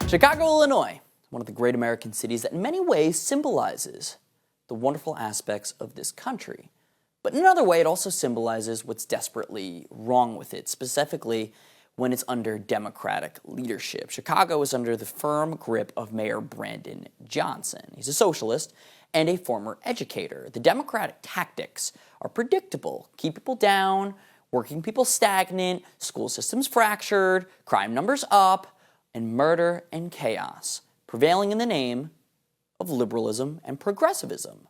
Chicago, Illinois, one of the great American cities that in many ways symbolizes the wonderful aspects of this country. But in another way, it also symbolizes what's desperately wrong with it, specifically when it's under Democratic leadership. Chicago is under the firm grip of Mayor Brandon Johnson. He's a socialist and a former educator. The Democratic tactics are predictable: keep people down, working people stagnant, school systems fractured, crime numbers up, and murder and chaos, prevailing in the name of liberalism and progressivism.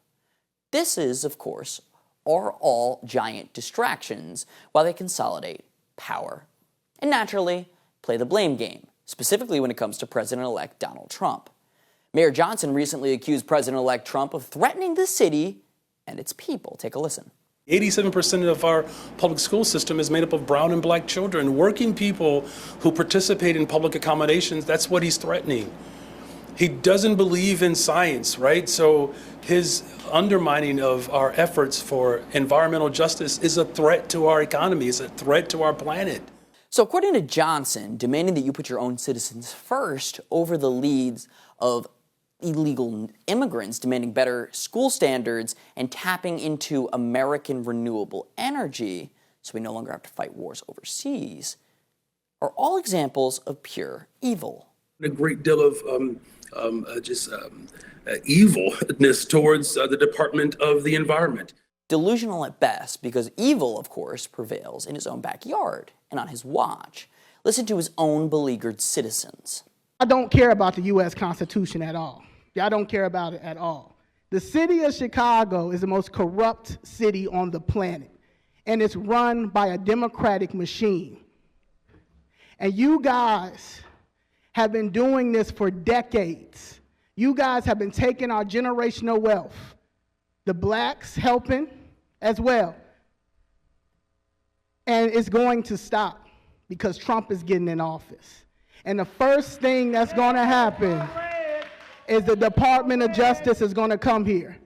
This is, of course, are all giant distractions while they consolidate power and naturally play the blame game, specifically when it comes to President-elect Donald Trump. Mayor Johnson recently accused President-elect Trump of threatening the city and its people. Take a listen. 87% of our public school system is made up of brown and black children, working people who participate in public accommodations. That's what he's threatening. He doesn't believe in science, right? So his undermining of our efforts for environmental justice is a threat to our economy, is a threat to our planet. So according to Johnson, demanding that you put your own citizens first over the leads of illegal immigrants, demanding better school standards, and tapping into American renewable energy so we no longer have to fight wars overseas, are all examples of pure evil. A great deal of evilness towards the Department of the Environment. Delusional at best, because evil, of course, prevails in his own backyard and on his watch. Listen to his own beleaguered citizens. I don't care about the U.S. Constitution at all. I don't care about it at all. The city of Chicago is the most corrupt city on the planet, and it's run by a Democratic machine. And you guys have been doing this for decades. You guys have been taking our generational wealth. The blacks helping as well. And it's going to stop because Trump is getting in office. And the first thing that's going to happen is the Department of Justice is going to come here.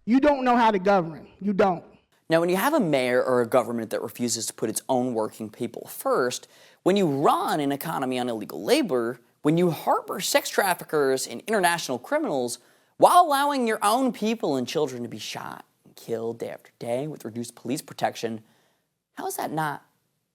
You don't know how to govern. You don't. Now, when you have a mayor or a government that refuses to put its own working people first, when you run an economy on illegal labor, when you harbor sex traffickers and international criminals while allowing your own people and children to be shot and killed day after day with reduced police protection, how is that not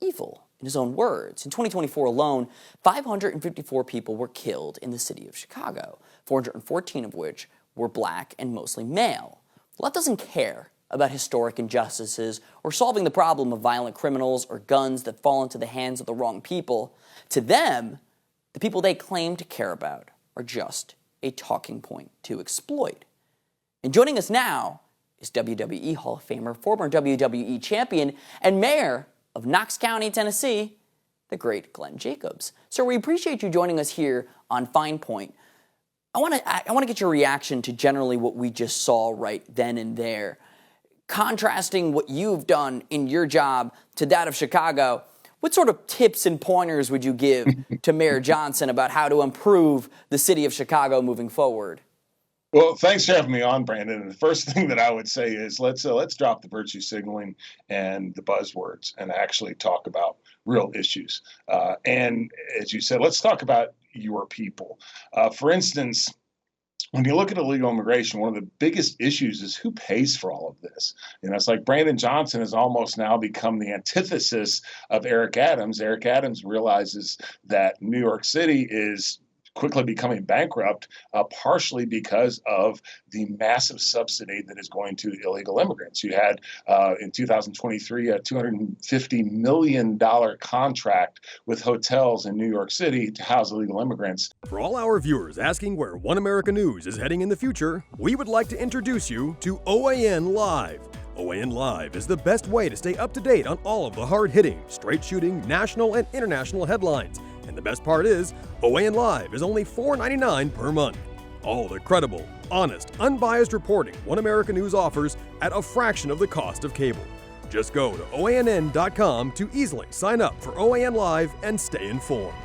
evil? In his own words, in 2024 alone, 554 people were killed in the city of Chicago, 414 of which were black and mostly male. The left doesn't care about historic injustices or solving the problem of violent criminals or guns that fall into the hands of the wrong people. To them, the people they claim to care about are just a talking point to exploit. And joining us now is WWE Hall of Famer, former WWE champion, and mayor of Knox County, Tennessee, the great Glenn Jacobs. Sir, we appreciate you joining us here on Fine Point. I want to get your reaction to generally what we just saw right then and there. Contrasting what you've done in your job to that of Chicago, what sort of tips and pointers would you give to Mayor Johnson about how to improve the city of Chicago moving forward? Well, thanks for having me on, Brandon. And the first thing that I would say is let's drop the virtue signaling and the buzzwords and actually talk about real issues. And as you said, let's talk about your people. For instance, when you look at illegal immigration, one of the biggest issues is who pays for all of this. You know, it's like Brandon Johnson has almost now become the antithesis of Eric Adams. Eric Adams realizes that New York City is quickly becoming bankrupt, partially because of the massive subsidy that is going to illegal immigrants. You had, in 2023, a $250 million contract with hotels in New York City to house illegal immigrants. For all our viewers asking where One America News is heading in the future, we would like to introduce you to OAN Live. OAN Live is the best way to stay up to date on all of the hard-hitting, straight-shooting, national and international headlines. And the best part is, OAN Live is only $4.99 per month. All the credible, honest, unbiased reporting One America News offers at a fraction of the cost of cable. Just go to OANN.com to easily sign up for OAN Live and stay informed.